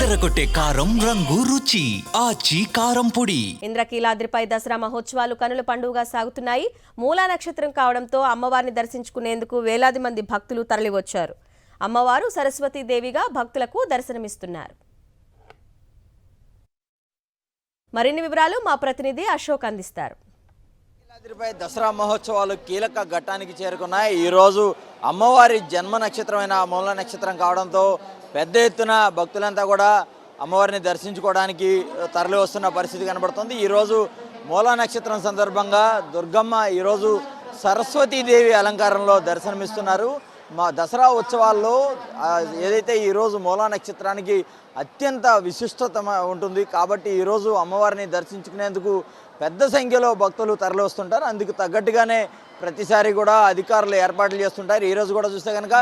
అదరగొట్టే కారం రంగు రుచి ఆచి కారం పొడి. ఇంద్రకీలాద్రిపై దసరా మహోత్సవాలు కనుల పండుగగా సాగుతున్నాయి. మూలా నక్షత్రం కావడంతో అమ్మవారిని దర్శించుకునేందుకు వేలాది మంది భక్తులు తరలివచ్చారు. అమ్మవారు సరస్వతీదేవిగా భక్తులకు దర్శనమిస్తున్నారు. మరిన్ని వివరాలు మా ప్రతినిధి అశోక్ అందిస్తారు. దసరా మహోత్సవాలు కీలక ఘట్టానికి చేరుకున్నాయి. ఈరోజు అమ్మవారి జన్మ నక్షత్రమైన మూల నక్షత్రం కావడంతో పెద్ద ఎత్తున భక్తులంతా కూడా అమ్మవారిని దర్శించుకోవడానికి తరలి వస్తున్న పరిస్థితి కనబడుతుంది. ఈరోజు మూల నక్షత్రం సందర్భంగా దుర్గమ్మ ఈరోజు సరస్వతీదేవి అలంకారంలో దర్శనమిస్తున్నారు. మా దసరా ఉత్సవాల్లో ఏదైతే ఈరోజు మూలా నక్షత్రానికి అత్యంత విశిష్టత ఉంటుంది కాబట్టి ఈరోజు అమ్మవారిని దర్శించుకునేందుకు పెద్ద సంఖ్యలో భక్తులు తరలి వస్తుంటారు. అందుకు తగ్గట్టుగానే ప్రతిసారి కూడా అధికారులు ఏర్పాట్లు చేస్తుంటారు. ఈరోజు కూడా చూస్తే కనుక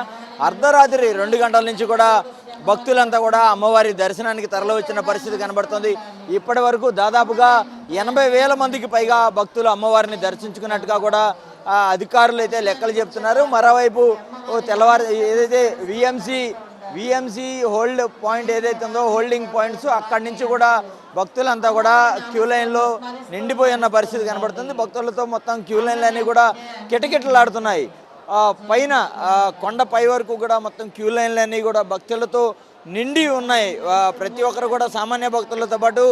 అర్ధరాత్రి 2 గంటల నుంచి కూడా భక్తులంతా కూడా అమ్మవారి దర్శనానికి తరలి వచ్చిన పరిస్థితి కనబడుతుంది. ఇప్పటి వరకు దాదాపుగా 80,000 మందికి పైగా భక్తులు అమ్మవారిని దర్శించుకున్నట్టుగా కూడా అధికారులు అయితే లెక్కలు చెప్తున్నారు. మరోవైపు తెల్లవారు ఏదైతే విఎంసి హోల్డ్ పాయింట్ ఏదైతే ఉందో హోల్డింగ్ పాయింట్స్ అక్కడి నుంచి కూడా భక్తులంతా కూడా క్యూ లైన్లో నిండిపోయి ఉన్న పరిస్థితి కనబడుతుంది. భక్తులతో మొత్తం క్యూ లైన్లన్నీ కూడా కిటకిటలాడుతున్నాయి. పైన కొండ పై వరకు కూడా మొత్తం క్యూ లైన్లన్నీ కూడా భక్తులతో నిండి ఉన్నాయి. ప్రతి ఒక్కరు కూడా సామాన్య భక్తులతో పాటు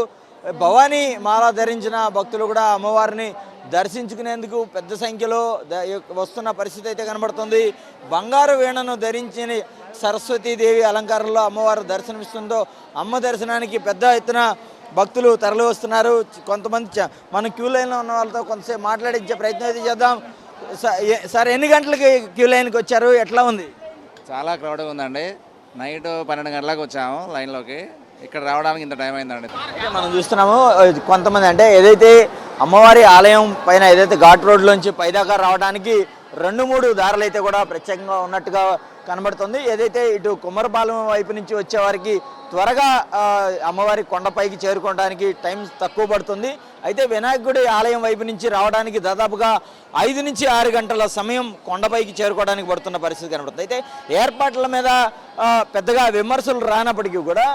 భవానీ మాల ధరించిన భక్తులు కూడా అమ్మవారిని దర్శించుకునేందుకు పెద్ద సంఖ్యలో వస్తున్న పరిస్థితి అయితే కనబడుతుంది. బంగారు వీణను ధరించిన సరస్వతీదేవి అలంకారంలో అమ్మవారు దర్శనమిస్తుందో అమ్మ దర్శనానికి పెద్ద ఎత్తున భక్తులు తరలి వస్తున్నారు. కొంతమంది మన క్యూ లైన్లో ఉన్న వాళ్ళతో కొంతసేపు మాట్లాడించే ప్రయత్నం అయితే చేద్దాం. సార్, ఎన్ని గంటలకి క్యూ లైన్కి వచ్చారు? ఎట్లా ఉంది? చాలా క్రౌడ్గా ఉందండి. నైట్ 12 గంటలకు వచ్చాము లైన్లోకి. ఇక్కడ రావడానికి ఇంత టైం అయిందండి. మనం చూస్తున్నాము కొంతమంది అంటే ఏదైతే అమ్మవారి ఆలయం పైన ఏదైతే ఘాట్ రోడ్లోంచి పైదాకా రావడానికి 2-3 దారులు అయితే కూడా ప్రత్యేకంగా ఉన్నట్టుగా కనబడుతుంది. ఏదైతే ఇటు కుమ్మరపాలెం వైపు నుంచి వచ్చేవారికి త్వరగా అమ్మవారి కొండపైకి చేరుకోవడానికి టైం తక్కువ పడుతుంది. అయితే వినాయకుడి ఆలయం వైపు నుంచి రావడానికి దాదాపుగా 5 నుంచి 6 గంటల సమయం కొండపైకి చేరుకోవడానికి పడుతున్న పరిస్థితి కనబడుతుంది. అయితే ఏర్పాట్ల మీద పెద్దగా విమర్శలు రానప్పటికీ కూడా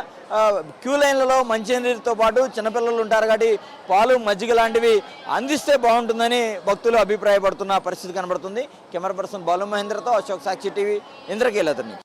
క్యూ లైన్లలో మంచినీరుతో పాటు చిన్నపిల్లలు ఉంటారు కాబట్టి పాలు మజ్జిగ లాంటివి అందిస్తే బాగుంటుందని భక్తులు అభిప్రాయపడుతున్న పరిస్థితి కనబడుతుంది. కెమెరా పర్సన్ బాలు మహేంద్రతో అశోక్ సాక్షి టీవీ, ఇంద్రకీలాద్రి.